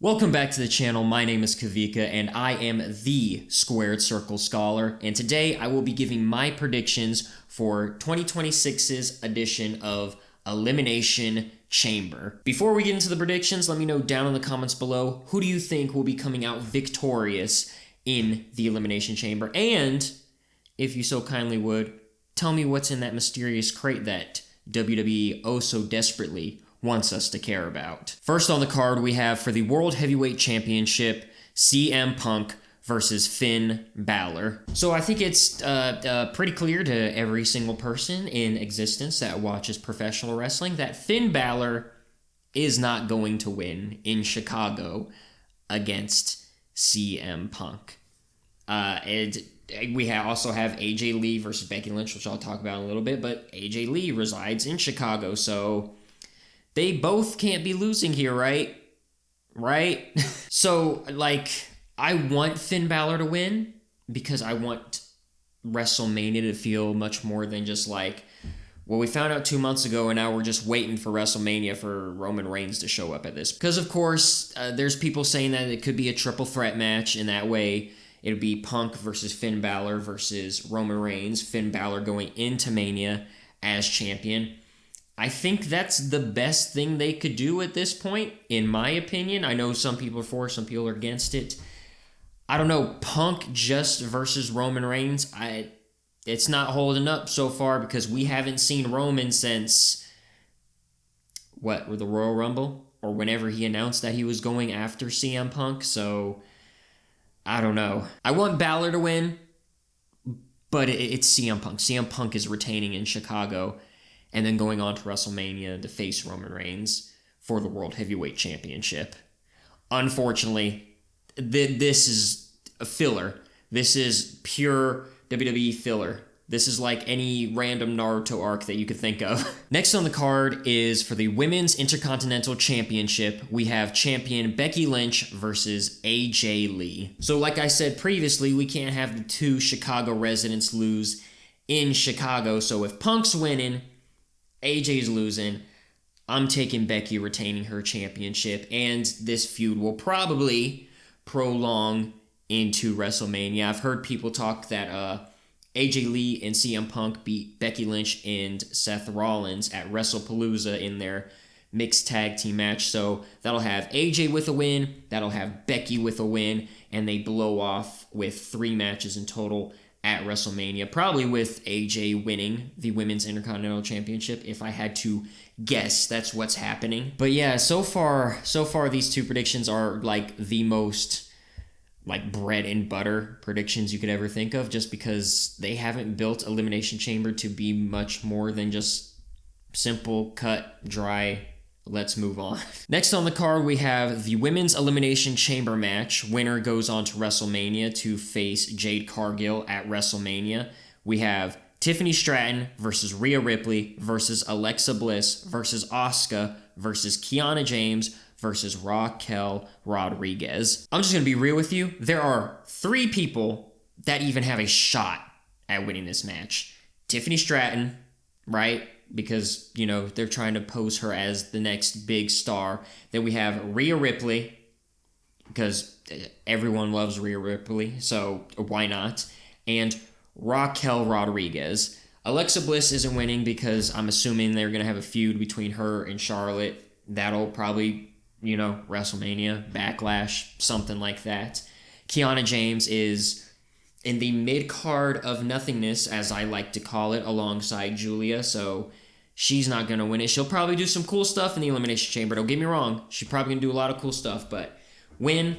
Welcome back to the channel. My name is Kavika and I am the Squared Circle Scholar, and today I will be giving my predictions for 2026's edition of Elimination Chamber. Before we get into the predictions, let me know down in the comments below, who do you think will be coming out victorious in the Elimination Chamber? And, if you so kindly would, tell me what's in that mysterious crate that WWE oh so desperately wants us to care about. First on the card, we have for the World Heavyweight Championship, CM Punk versus Finn Balor. So I think it's pretty clear to every single person in existence that watches professional wrestling that Finn Balor is not going to win in Chicago against CM Punk. We also have AJ Lee versus Becky Lynch, which I'll talk about in a little bit, but AJ Lee resides in Chicago, so they both can't be losing here, right? Right? So, I want Finn Balor to win because I want WrestleMania to feel much more than just we found out 2 months ago and now we're just waiting for WrestleMania for Roman Reigns to show up at this. Because, of course, there's people saying that it could be a triple threat match, and that way it would be Punk versus Finn Balor versus Roman Reigns. Finn Balor going into Mania as champion. I think that's the best thing they could do at this point, in my opinion. I know some people are for, some people are against it. I don't know, Punk just versus Roman Reigns, it's not holding up so far because we haven't seen Roman since, the Royal Rumble? Or whenever he announced that he was going after CM Punk, so I don't know. I want Balor to win, but it's CM Punk. CM Punk is retaining in Chicago, and then going on to WrestleMania to face Roman Reigns for the World Heavyweight Championship. Unfortunately, this is a filler. This is pure WWE filler. This is like any random Naruto arc that you could think of. Next on the card is for the Women's Intercontinental Championship. We have champion Becky Lynch versus AJ Lee. So like I said previously, we can't have the two Chicago residents lose in Chicago. So if Punk's winning, AJ's losing, I'm taking Becky retaining her championship, and this feud will probably prolong into WrestleMania. I've heard people talk that AJ Lee and CM Punk beat Becky Lynch and Seth Rollins at WrestlePalooza in their mixed tag team match, so that'll have AJ with a win, that'll have Becky with a win, and they blow off with 3 matches in total at WrestleMania, probably with AJ winning the Women's Intercontinental Championship. If I had to guess, that's what's happening. But yeah, so far these two predictions are the most bread and butter predictions you could ever think of, just because they haven't built Elimination Chamber to be much more than just simple, cut, dry, let's move on. Next on the card, we have the Women's Elimination Chamber match. Winner goes on to WrestleMania to face Jade Cargill at WrestleMania. We have Tiffany Stratton versus Rhea Ripley versus Alexa Bliss versus Asuka versus Kiana James versus Raquel Rodriguez. I'm just going to be real with you. There are 3 people that even have a shot at winning this match. Tiffany Stratton, right? Because, they're trying to pose her as the next big star. Then we have Rhea Ripley, because everyone loves Rhea Ripley, so why not? And Raquel Rodriguez. Alexa Bliss isn't winning because I'm assuming they're going to have a feud between her and Charlotte. That'll probably, WrestleMania, Backlash, something like that. Kiana James is in the mid-card of nothingness, as I like to call it, alongside Julia, so she's not going to win it. She'll probably do some cool stuff in the Elimination Chamber. Don't get me wrong. She's probably going to do a lot of cool stuff, but win?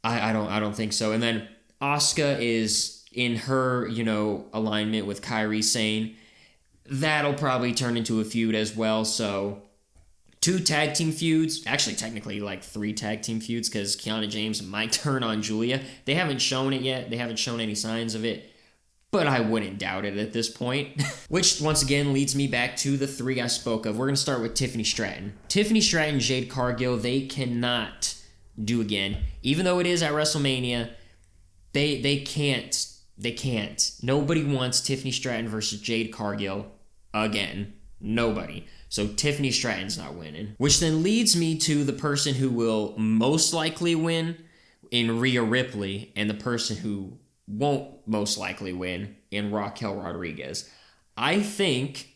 I don't think so. And then Asuka is in her, alignment with Kairi Sane. That'll probably turn into a feud as well, so 2 tag team feuds, actually technically 3 tag team feuds, because Kiana James might turn on Julia. They haven't shown it yet. They haven't shown any signs of it, but I wouldn't doubt it at this point. Which, once again, leads me back to the 3 I spoke of. We're going to start with Tiffany Stratton. Tiffany Stratton, Jade Cargill, they cannot do again. Even though it is at WrestleMania, they can't. They can't. Nobody wants Tiffany Stratton versus Jade Cargill again. Nobody. So Tiffany Stratton's not winning. Which then leads me to the person who will most likely win in Rhea Ripley, and the person who won't most likely win in Raquel Rodriguez. I think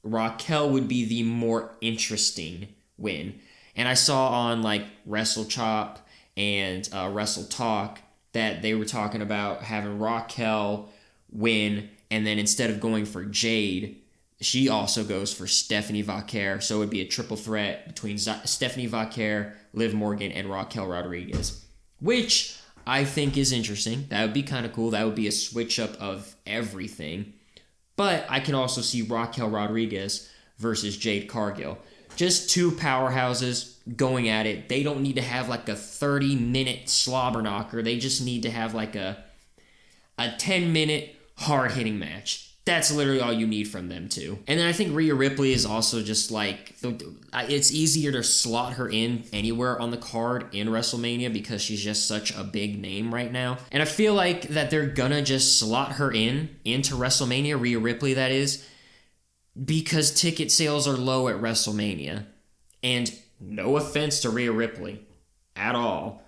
Raquel would be the more interesting win. And I saw on like Wrestle Chop and Wrestle Talk that they were talking about having Raquel win, and then instead of going for Jade, she also goes for Stephanie Vaquer. So it would be a triple threat between Stephanie Vaquer, Liv Morgan, and Raquel Rodriguez, which I think is interesting. That would be kind of cool. That would be a switch up of everything. But I can also see Raquel Rodriguez versus Jade Cargill. Just two powerhouses going at it. They don't need to have like a 30-minute slobber knocker. They just need to have like a 10-minute hard-hitting match. That's literally all you need from them two. And then I think Rhea Ripley is also just like, it's easier to slot her in anywhere on the card in WrestleMania because she's just such a big name right now. And I feel like that they're gonna just slot her into WrestleMania, Rhea Ripley that is, because ticket sales are low at WrestleMania. And no offense to Rhea Ripley at all.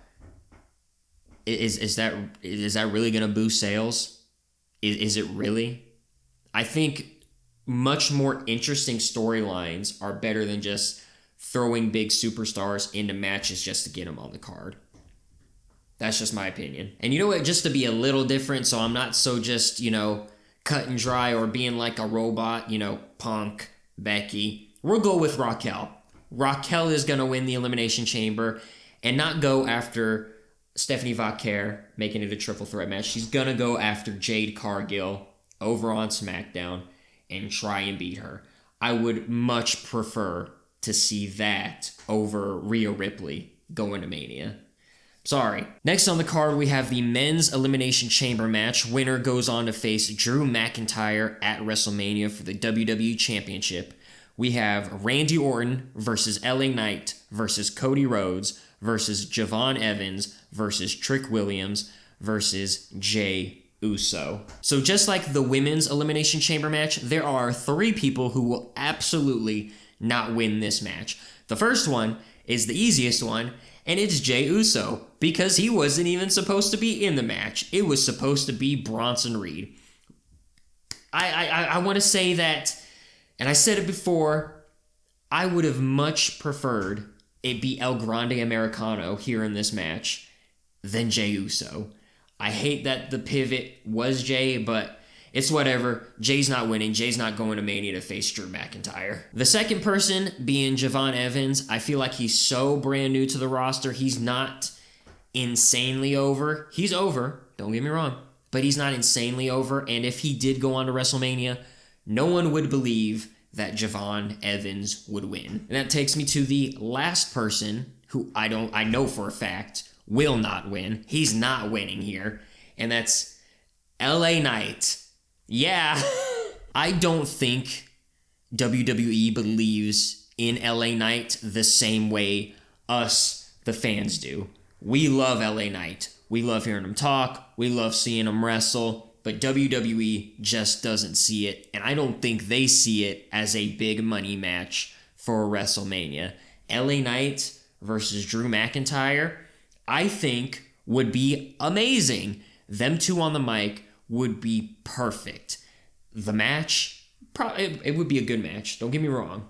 Is that really gonna boost sales? Is it really? I think much more interesting storylines are better than just throwing big superstars into matches just to get them on the card. That's just my opinion. And you know what? Just to be a little different, so I'm not so just, cut and dry or being like a robot, Punk, Becky. We'll go with Raquel. Raquel is going to win the Elimination Chamber and not go after Stephanie Vaquer, making it a triple threat match. She's going to go after Jade Cargill over on SmackDown and try and beat her. I would much prefer to see that over Rhea Ripley going to Mania. Sorry. Next on the card, we have the Men's Elimination Chamber match. Winner goes on to face Drew McIntyre at WrestleMania for the WWE Championship. We have Randy Orton versus LA Knight versus Cody Rhodes versus Javon Evans versus Trick Williams versus Jay Uso. So just like the Women's Elimination Chamber match, there are 3 people who will absolutely not win this match. The first one is the easiest one, and it's Jay Uso, because he wasn't even supposed to be in the match. It was supposed to be Bronson Reed. I want to say that, and I said it before, I would have much preferred it be El Grande Americano here in this match than Jay Uso. I hate that the pivot was Jay, but it's whatever. Jay's not winning. Jay's not going to Mania to face Drew McIntyre. The second person being Javon Evans. I feel like he's so brand new to the roster. He's not insanely over. He's over, don't get me wrong, but he's not insanely over. And if he did go on to WrestleMania, no one would believe that Javon Evans would win. And that takes me to the last person who I know for a fact will not win. He's not winning here. And that's LA Knight. Yeah. I don't think WWE believes in LA Knight the same way us, the fans, do. We love LA Knight. We love hearing him talk. We love seeing him wrestle. But WWE just doesn't see it. And I don't think they see it as a big money match for WrestleMania. LA Knight versus Drew McIntyre, I think, would be amazing. Them two on the mic would be perfect. The match, it would be a good match, don't get me wrong.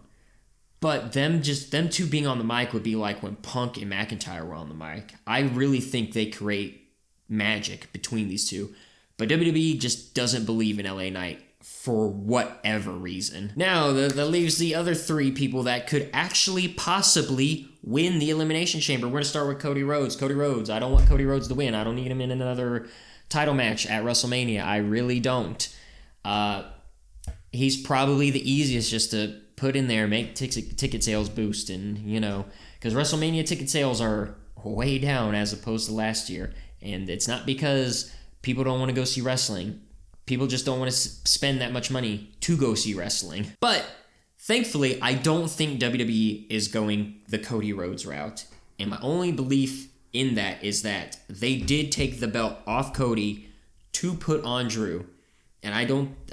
But them two being on the mic would be like when Punk and McIntyre were on the mic. I really think they create magic between these two. But WWE just doesn't believe in LA Knight for whatever reason. Now, that leaves the other 3 people that could actually possibly win the Elimination Chamber. We're going to start with Cody Rhodes. Cody Rhodes. I don't want Cody Rhodes to win. I don't need him in another title match at WrestleMania. I really don't. He's probably the easiest just to put in there, make ticket sales boost, and, because WrestleMania ticket sales are way down as opposed to last year. And it's not because people don't want to go see wrestling. People just don't want to spend that much money to go see wrestling. But thankfully, I don't think WWE is going the Cody Rhodes route. And my only belief in that is that they did take the belt off Cody to put on Drew. And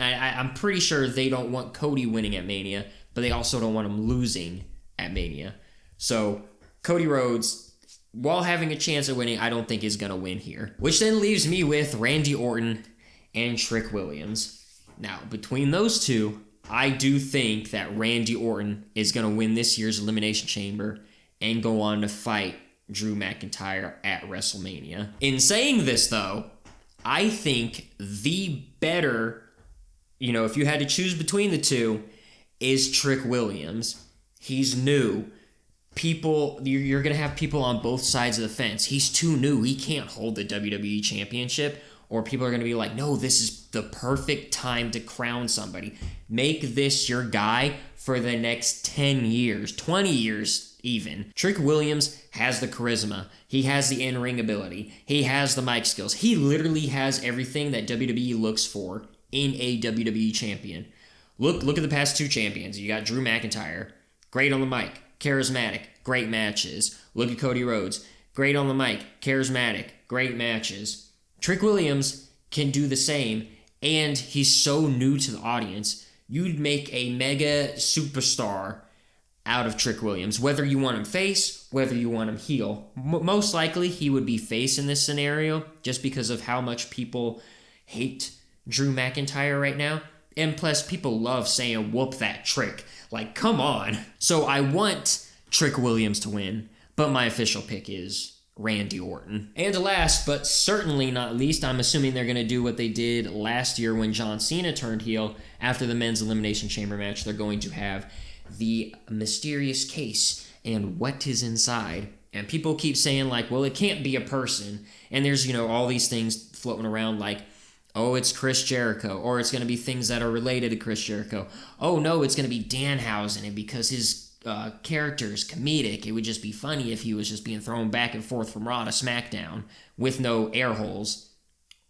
I'm pretty sure they don't want Cody winning at Mania. but they also don't want him losing at Mania. So Cody Rhodes, while having a chance of winning, I don't think is going to win here. Which then leaves me with Randy Orton and Trick Williams. Now, between those two, I do think that Randy Orton is going to win this year's Elimination Chamber and go on to fight Drew McIntyre at WrestleMania. In saying this, though, I think the better, if you had to choose between the two, is Trick Williams. He's new. You're going to have people on both sides of the fence. He's too new. He can't hold the WWE Championship. Or people are going to be like, no, this is the perfect time to crown somebody. Make this your guy for the next 10 years, 20 years even. Trick Williams has the charisma. He has the in-ring ability. He has the mic skills. He literally has everything that WWE looks for in a WWE champion. Look at the past two champions. You got Drew McIntyre, great on the mic, charismatic, great matches. Look at Cody Rhodes, great on the mic, charismatic, great matches. Trick Williams can do the same, and he's so new to the audience. You'd make a mega superstar out of Trick Williams, whether you want him face, whether you want him heel. Most likely, he would be face in this scenario, just because of how much people hate Drew McIntyre right now. And plus, people love saying, whoop that trick. Like, come on. So I want Trick Williams to win, but my official pick is Randy Orton. And last, but certainly not least, I'm assuming they're going to do what they did last year when John Cena turned heel. After the men's Elimination Chamber match, they're going to have the mysterious case and what is inside. And people keep saying, like, well, it can't be a person. And there's, all these things floating around like, oh, it's Chris Jericho, or it's going to be things that are related to Chris Jericho. Oh, no, it's going to be Danhausen, and because his character is comedic, it would just be funny if he was just being thrown back and forth from Raw to SmackDown with no air holes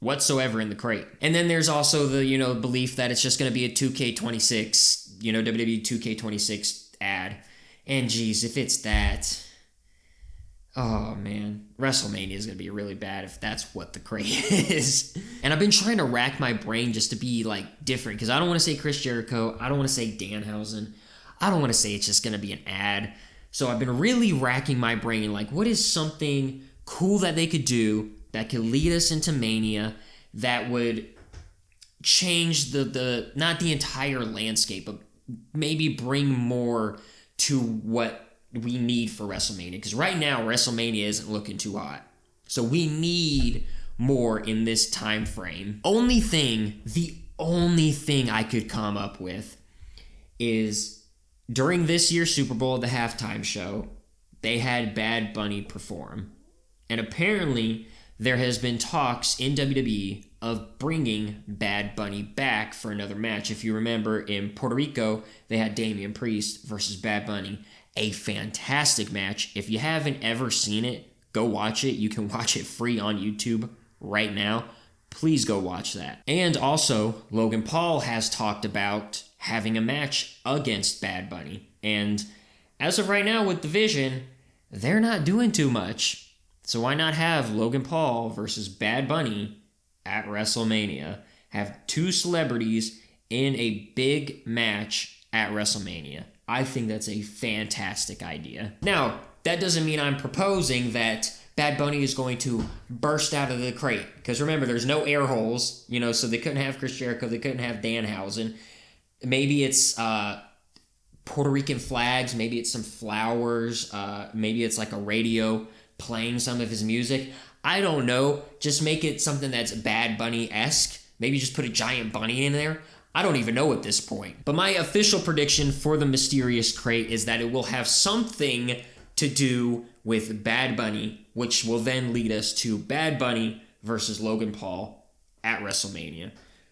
whatsoever in the crate. And then there's also the, belief that it's just going to be a 2K26, WWE 2K26 ad. And geez, if it's that, oh man, WrestleMania is going to be really bad if that's what the crate is. And I've been trying to rack my brain just to be like different, because I don't want to say Chris Jericho, I don't want to say Danhausen, I don't want to say it's just going to be an ad. So I've been really racking my brain, like, what is something cool that they could do that could lead us into Mania that would change the not the entire landscape, but maybe bring more to what we need for WrestleMania. Because right now, WrestleMania isn't looking too hot. So we need more in this time frame. The only thing I could come up with is during this year's Super Bowl, the halftime show, they had Bad Bunny perform. And apparently, there has been talks in WWE of bringing Bad Bunny back for another match. If you remember, in Puerto Rico, they had Damian Priest versus Bad Bunny. A fantastic match. If you haven't ever seen it, go watch it. You can watch it free on YouTube right now. Please go watch that. And also, Logan Paul has talked about having a match against Bad Bunny. And as of right now with Division, they're not doing too much. So why not have Logan Paul versus Bad Bunny at WrestleMania? Have two celebrities in a big match at WrestleMania. I think that's a fantastic idea. Now, that doesn't mean I'm proposing that Bad Bunny is going to burst out of the crate. Because remember, there's no air holes, so they couldn't have Chris Jericho, they couldn't have Danhausen. Maybe it's Puerto Rican flags, maybe it's some flowers, maybe it's like a radio playing some of his music. I don't know. Just make it something that's Bad Bunny-esque. Maybe just put a giant bunny in there. I don't even know at this point. But my official prediction for the Mysterious Crate is that it will have something to do with Bad Bunny, which will then lead us to Bad Bunny versus Logan Paul at WrestleMania,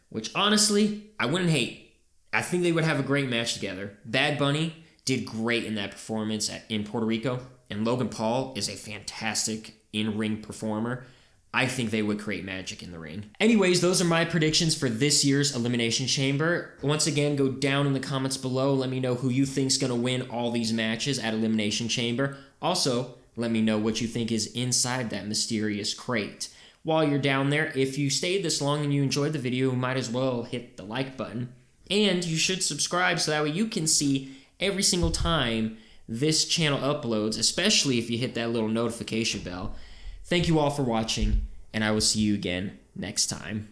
which honestly, I wouldn't hate. I think they would have a great match together. Bad Bunny did great in that performance in Puerto Rico, and Logan Paul is a fantastic in-ring performer. I think they would create magic in the ring. Anyways, those are my predictions for this year's Elimination Chamber. Once again, go down in the comments below. Let me know who you think's going to win all these matches at Elimination Chamber. Also, let me know what you think is inside that mysterious crate. While you're down there, if you stayed this long and you enjoyed the video, you might as well hit the like button. And you should subscribe so that way you can see every single time this channel uploads, especially if you hit that little notification bell. Thank you all for watching, and I will see you again next time.